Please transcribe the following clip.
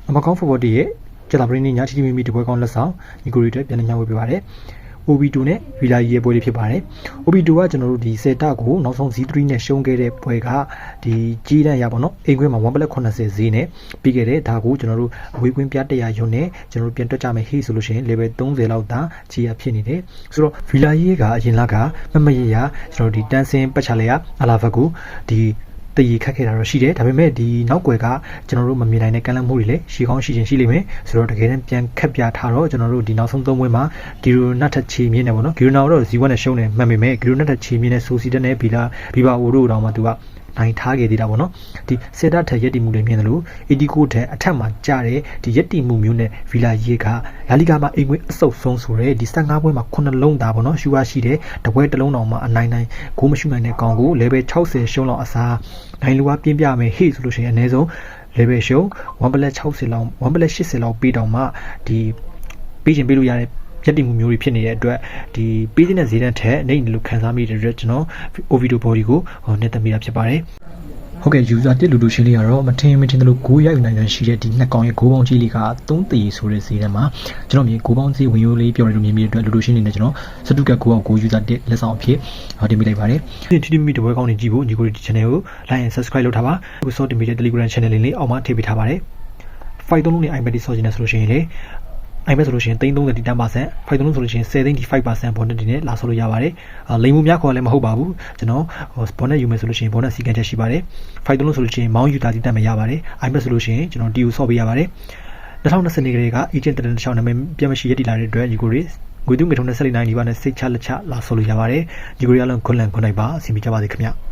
အမကောင်းဖော်ဖော်တည်းရဲ့ကျလာပရင်းညချီမီမီတပွဲကောင်းလက်ဆောင်ညီကိုရီတွေပြန်လည်မျှဝေပေးပါတယ် OB2 နဲ့ဗီလာကြီးရဲ့ပွဲလေးဖြစ်ပါတယ် OB2 ကကျွန်တော်တို့ဒီစေတာကိုနောက်ဆုံး Z3 နဲ့ရှုံးခဲ့တဲ့ပွဲကဒီကြီးတန်းရပါတော့အိမ်ခွင်းမှာ1.80ဈေးနဲ့ပြီးခဲ့တဲ့ဒါကိုကျွန်တော်တို့အဝေးကွင်းပြ100ရုံနဲ့ကျွန်တော်တို့ပြန်တွက်ကြမယ်ဟေးဆိုလို့ရှိရင် level 30လောက်သာခြေရဖြစ်နေတယ်ဆိုတော့ဗီလာကြီးကအရင်လကမရရကျွန်တော်တို့ဒီတန်းစင်းပတ်ချလေရအလာဘက်ကိုဒီတည်ခတ်ခဲ့တာတော့ရှိတယ်ဒါပေမဲ့ဒီနောက်ွယ်ကကျွန်တော်တို့မမြင်နိုင်တဲ့ကန့်လန့်မှုတွေလည်းရှိကောင်းရှိချင်းရှိလိမ့်မယ်ဆိုတော့တကယ်တမ်းပြန်ခက်ပြထားတော့ကျွန်တော်တို့ဒီနောက်ဆုံး3ပွဲမှာဂီရိုနတ်ထချီမြင်းနေပေါ့နော်ဂီရိုနာတော့ဇီဝနဲ့ရှုံးတယ်မှတ်မိမယ်ဂီရိုနတ်ထချီမြင်းနဲ့ဆိုစီတက်နဲ့ဘီဘာအိုတို့တောင်မှသူကနိုင်ထားခဲ့သေးတာပေါ့နော်ဒီစေတာထက်ရက်တီမှုတွေမြင်တယ်လို့89ထက်အထက်မှာကြားတဲ့ဒီရက်တီမှုမျိုးနဲ့ဗီလာရေးကလာလီဂါမှာအိမ်ခွင်းအဆုတ်ဆုံးဆိုတဲ့ဒီ15ပွဲမှာ9လုံးသားပေါ့နော်ရှူရရှိတဲ့တပွဲတစ်လုံးတောင်မှအနိုင်ဂိုးမရှူနိုင်တဲ့ကောင်ကို level 60ရှုံးလောက်အစားနိုင်လူကပြင်းပြမယ်ဟေ့ဆိုလို့ရှိရင်အနည်းဆုံး level ရှုံး1.60လောက်1.80လောက်ပြီးတောင်မှဒီပြီးချင်ပေးလို့ရတဲ့ရက်တီမှုမျိုးတွေဖြစ်နေတဲ့အတွက်ဒီပေးတဲ့ဈေးတန်းထက်နေလို့ခံစားမိတဲ့အတွက်ကျွန်တော် OV2 body ကိုနှစ်သက်မိတာဖြစ်ပါတယ်ဟုတ်ကဲ့ user တစ်လူလူရှင်းလေးကတော့မထင်တယ်လို့ဂိုးရိုက်နိုင်ရရှိတဲ့ဒီနှစ်ကောင်ရဲ့ဂိုးပေါင်းကြီးလေးက3tỷဆိုတဲ့ဈေးတန်းမှာကျွန်တော်မြေဂိုးပေါင်းကြီးဝင်ရိုးလေးပြောရလို့မြင်မိတဲ့အတွက်လူလူရှင်းနေနဲ့ကျွန်တော်စတုကတ်ဂိုးအောင်ဂိုး user တစ်လက်ဆောင်အဖြစ်တင်ပြလိုက်ပါတယ်ဒီမီတပွဲကောင်းနေကြည့်ဖို့ညီကိုဒီ channel ကို like and subscribe လုပ်ထားပါအခု short media telegram channel လေးအောက်မှာထည့်ပေးထားပါတယ် fight 3လုံးနဲ့ iPad ဆော့ချင်တယ်ဆိုလို့ရှိရင်လေအိုင်ဘက်ဆိုလို့ရှိရင်30တိ10%ဖိုက်သုံးဆိုလို့ရှိရင်75% ဘောနက်တွေနဲ့လာဆော့လို့ရပါတယ်လိမ်မှုများခေါ်လည်းမဟုတ်ပါဘူးကျွန်တော်ဘောနက်ယူမယ်ဆိုလို့ရှိရင်ဘောနက်စီကန်ချက်ရှိပါတယ်ဖိုက်သုံးဆိုလို့ရှိရင်မောင်းယူတာတိတက်မရပါတယ်အိုင်ဘက်ဆိုလို့ရှိရင်ကျွန်တော် TU ဆော့ပေးရပါတယ်2020က agent တရန်တစ်ချောင်းနာမည်ပြမရှိရည်တည်လာတဲ့အတွက်ညီကိုတွေငွေတုငွေထုံးနဲ့ဆက်လိုက်နိုင်ဒီပါနဲ့စိတ်ချလက်ချလာဆော့လို့ရပါတယ်ညီကိုတွေအလုံးခွန်လန်ခွန်နိုင်ပါအစီအမီကြပါစေခင်ဗျ